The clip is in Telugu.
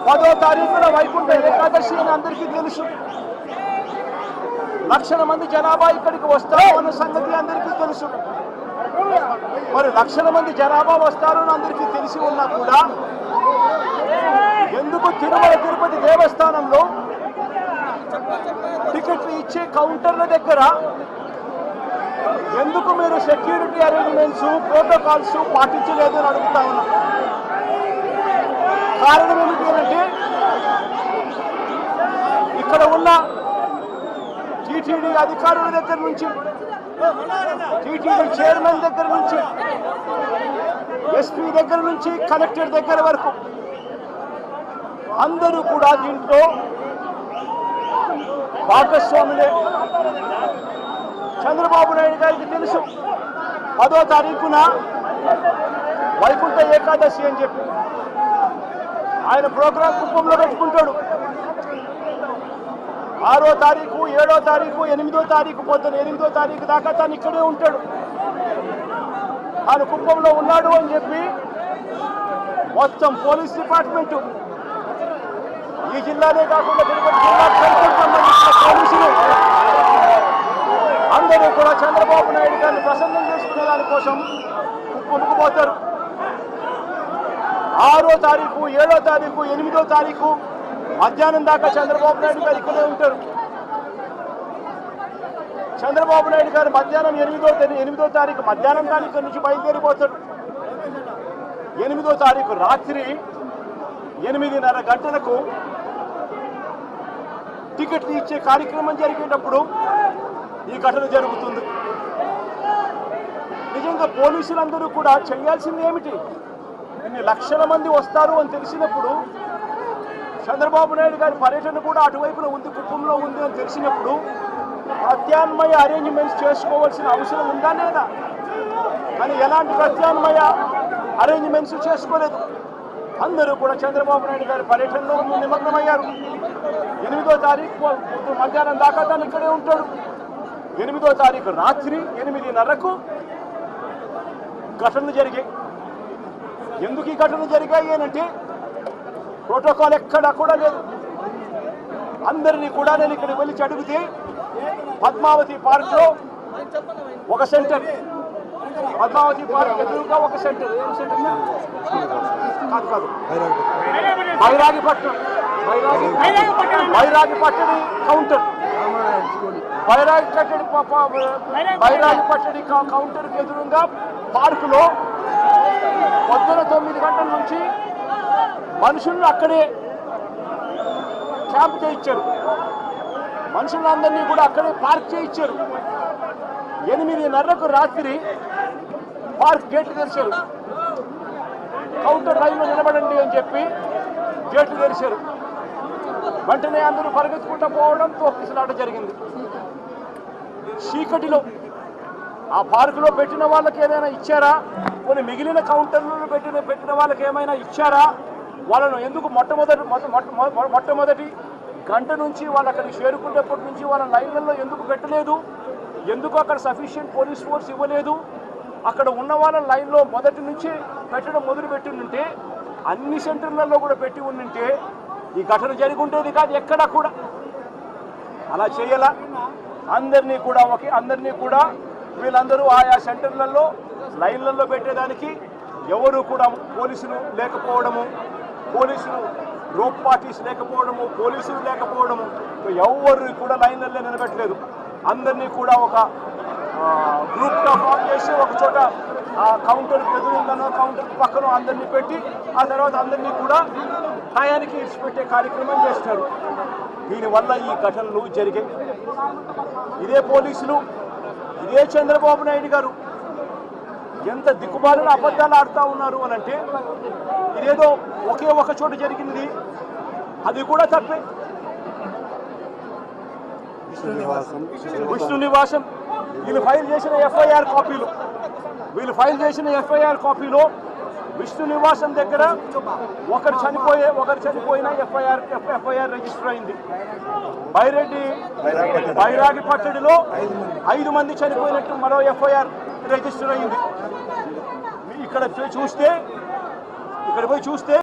10వ తారీఖున వైకుంఠ ఏకాదశి అని అందరికీ తెలుసు. లక్షల మంది జనాభా ఇక్కడికి వస్తారు అన్న సంగతి అందరికీ తెలుసు. మరి లక్షల మంది జనాభా వస్తారు అని అందరికీ తెలిసి ఉన్నా కూడా ఎందుకు తిరుమల తిరుపతి దేవస్థానంలో టికెట్లు ఇచ్చే కౌంటర్ల దగ్గర ఎందుకు మీరు సెక్యూరిటీ అరేంజ్మెంట్స్ ప్రోటోకాల్స్ పాటించలేదు అని అడుగుతా ఉన్నా. కారణం ఏమిటి అంటే ఇక్కడ ఉన్న టీటీడీ అధికారుల దగ్గర నుంచి, టీటీడీ చైర్మన్ దగ్గర నుంచి, ఎస్పీ దగ్గర నుంచి కలెక్టర్ దగ్గర వరకు అందరూ కూడా దీంట్లో భాగస్వాములే. చంద్రబాబు నాయుడు గారికి తెలుసు 10వ తారీఖున వైకుంఠ ఏకాదశి అని చెప్పి ఆయన ప్రోగ్రాం కుప్పంలో పెట్టుకుంటాడు. 6వ తారీఖు, 7వ తారీఖు, 8వ తారీఖు పొద్దున 8వ తారీఖు దాకా తను ఇక్కడే ఉంటాడు. తాను కుప్పంలో ఉన్నాడు అని చెప్పి మొత్తం పోలీస్ డిపార్ట్మెంటు, ఈ జిల్లానే కాకుండా తిరుపతి జిల్లాకు సంబంధించిన పోలీసులు అందరూ కూడా చంద్రబాబు నాయుడు గారిని ప్రసన్నం చేసుకునే దానికోసం కుప్పంకు పోతారు. 6వ తారీఖు, 7వ తారీఖు, 8వ తారీఖు మధ్యాహ్నం దాకా చంద్రబాబు నాయుడు గారు ఇక్కడే ఉంటారు. చంద్రబాబు నాయుడు గారు మధ్యాహ్నం 8వ తారీఖు మధ్యాహ్నం తారీఖు నుంచి బయలుదేరిపోతాడు. 8వ తారీఖు రాత్రి 8:30 గంటలకు టికెట్లు ఇచ్చే కార్యక్రమం జరిగేటప్పుడు ఈ ఘటన జరుగుతుంది. నిజంగా పోలీసులందరూ కూడా చేయాల్సింది ఏమిటి? ఇన్ని లక్షల మంది వస్తారు అని తెలిసినప్పుడు, చంద్రబాబు నాయుడు గారి పర్యటన కూడా అటువైపున ఉంది, కుటుంబంలో ఉంది అని తెలిసినప్పుడు ప్రత్యామ్నాయ అరేంజ్మెంట్స్ చేసుకోవాల్సిన అవసరం ఉందా లేదా? కానీ ఎలాంటి ప్రత్యామ్నాయ అరేంజ్మెంట్స్ చేసుకోలేదు. అందరూ కూడా చంద్రబాబు నాయుడు గారి పర్యటనలో నిమగ్నమయ్యారు. 8వ తారీఖు మధ్యాహ్నం దాకా తను ఇక్కడే ఉంటాడు. 8వ తారీఖు రాత్రి 8:30కు ఘటనలు జరిగాయి. ఎందుకు ఈ ఘటనలు జరిగాయి అంటే ప్రోటోకాల్ ఎక్కడా కూడా లేదు. అందరినీ కూడా నేను ఇక్కడికి వెళ్ళి అడిగితే పద్మావతి పార్క్లో ఒక సెంటర్, పద్మావతి పార్క్ ఎదురుగా ఒక సెంటర్, ఏం సెంటర్ కాదు బైరాగిపట్నం కౌంటర్, బైరాగిపట్టడి కౌంటర్కి ఎదురుగా పార్కులో పొద్దున 9 గంటల నుంచి మనుషులను అక్కడే క్యాంప్ చేయించారు. మనుషులందరినీ కూడా అక్కడే పార్క్ చేయించారు. 8:30కు రాత్రి పార్క్ గేట్లు తెరిచారు. కౌంటర్ లైన్లో నిలబడండి అని చెప్పి గేట్లు తెరిచారు. వెంటనే అందరూ పరిగెత్తుకుంటూ పోవడం, తోపిసలాట జరిగింది. చీకటిలో ఆ పార్కులో పెట్టిన వాళ్ళకి ఏదైనా ఇచ్చారా? కొన్ని మిగిలిన కౌంటర్లలో పెట్టిన వాళ్ళకి ఏమైనా ఇచ్చారా? వాళ్ళను ఎందుకు మొట్టమొదటి గంట నుంచి వాళ్ళు అక్కడికి చేరుకునేప్పటి నుంచి వాళ్ళ లైన్లలో ఎందుకు పెట్టలేదు? ఎందుకు అక్కడ సఫిషియెంట్ పోలీస్ ఫోర్స్ ఇవ్వలేదు? అక్కడ ఉన్న వాళ్ళ లైన్లో మొదటి నుంచి పెట్టడం మొదలుపెట్టి ఉంటే, అన్ని సెంటర్లలో కూడా పెట్టి ఉంటే ఈ ఘటన జరిగి ఉండేది కాదు. ఎక్కడా కూడా అలా చేయాల. అందరినీ కూడా వీళ్ళందరూ ఆయా సెంటర్లలో లైన్లలో పెట్టేదానికి ఎవరు కూడా పోలీసులు లేకపోవడము, పోలీసులు రోప్ పార్టీస్ లేకపోవడము, పోలీసులు లేకపోవడము, ఎవరు కూడా లైన్లలో నిలబెట్టలేదు. అందరినీ కూడా ఒక గ్రూప్గా ఫామ్ చేసి ఒక చోట కౌంటర్ ఎదురుందనో కౌంటర్ పక్కన అందరినీ పెట్టి ఆ తర్వాత అందరినీ కూడా టయానికి ఇచ్చిపెట్టే కార్యక్రమం చేస్తారు. దీనివల్ల ఈ ఘటనలు జరిగాయి. ఇదే పోలీసులు, ఇదే చంద్రబాబు నాయుడు గారు ఎంత దిక్కుమాలిన అబద్ధాలు ఆడుతూ ఉన్నారు అని అంటే, ఇదేదో ఒకే ఒక చోట జరిగింది, అది కూడా తప్పే. విష్ణు నివాసం వీళ్ళు ఫైల్ చేసిన ఎఫ్ఐఆర్ కాపీలో విష్ణు నివాసం దగ్గర ఒకరు చనిపోయిన ఎఫ్ఐఆర్ రిజిస్టర్ అయింది. బైరాగిపట్టడిలో 5 మంది చనిపోయినట్టు మరో ఎఫ్ఐఆర్ రిజిస్టర్ అయింది. ఇక్కడ పోయి చూస్తే